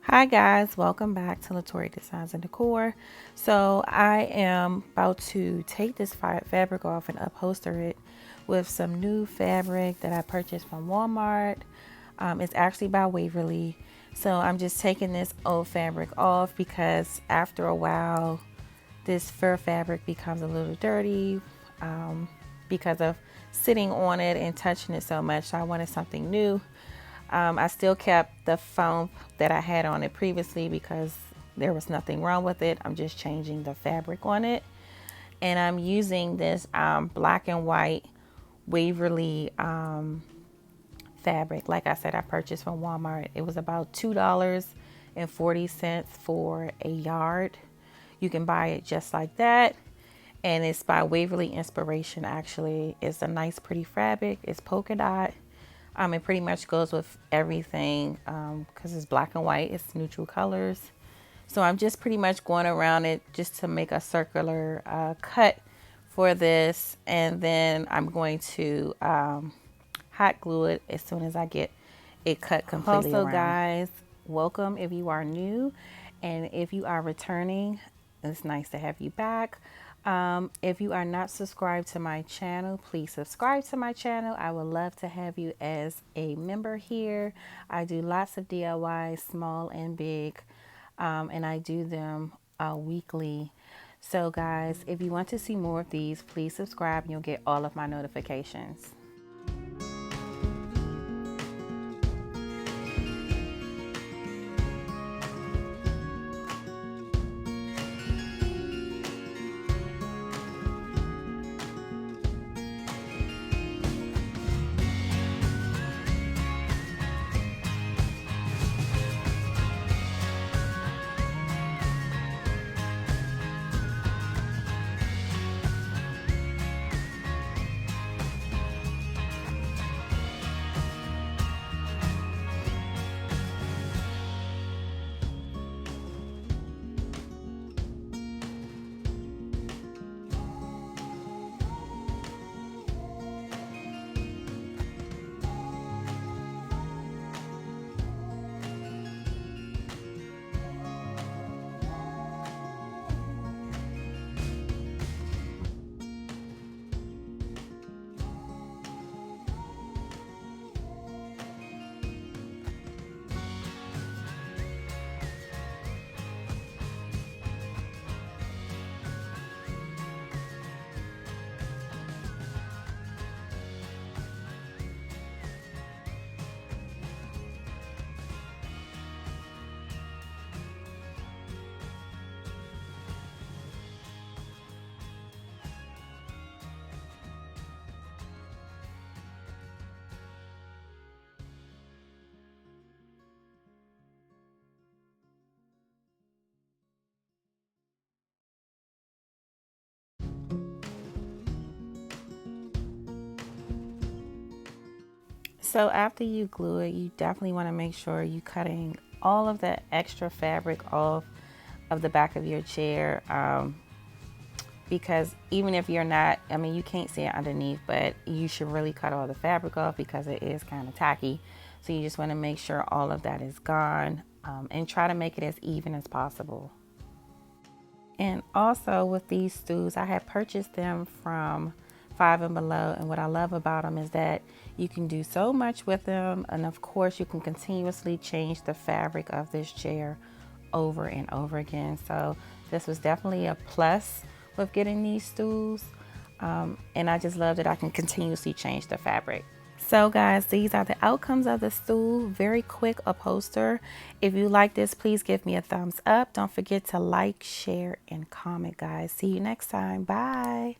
Hi guys, welcome back to Latory Designs and Decor. So I am about to take this fabric off and upholster it with some new fabric that I purchased from Walmart. It's actually by Waverly. So I'm just taking this old fabric off because after a while this fur fabric becomes a little dirty because of sitting on it and touching it so much. So I wanted something new. I still kept the foam that I had on it previously because there was nothing wrong with it. I'm just changing the fabric on it. And I'm using this black and white Waverly fabric. Like I said, I purchased from Walmart. It was about $2.40 for a yard. You can buy it just like that. And it's by Waverly Inspiration, actually. It's a nice, pretty fabric. It's polka dot. It pretty much goes with everything because it's black and white. It's neutral colors. So I'm just pretty much going around it just to make a circular cut for this. And then I'm going to hot glue it as soon as I get it cut completely also, around. Guys, welcome if you are new. And if you are returning, it's nice to have you back. If you are not subscribed to my channel, please subscribe to my channel. I would love to have you as a member here. I do lots of DIYs, small and big, and I do them weekly. So guys, if you want to see more of these, please subscribe and you'll get all of my notifications. So after you glue it, you definitely want to make sure you're cutting all of that extra fabric off of the back of your chair. Because even if you're not, I mean, you can't see it underneath, but you should really cut all the fabric off because it is kind of tacky. So you just want to make sure all of that is gone and try to make it as even as possible. And also with these stools, I had purchased them from Five and Below, and what I love about them is that you can do so much with them, and of course you can continuously change the fabric of this chair over and over again. So this was definitely a plus with getting these stools, and I just love that I can continuously change the fabric. So guys, these are the outcomes of the stool. Very quick upholster. If you like this, please give me a thumbs up. Don't forget to like, share, and comment, guys. See you next time. Bye.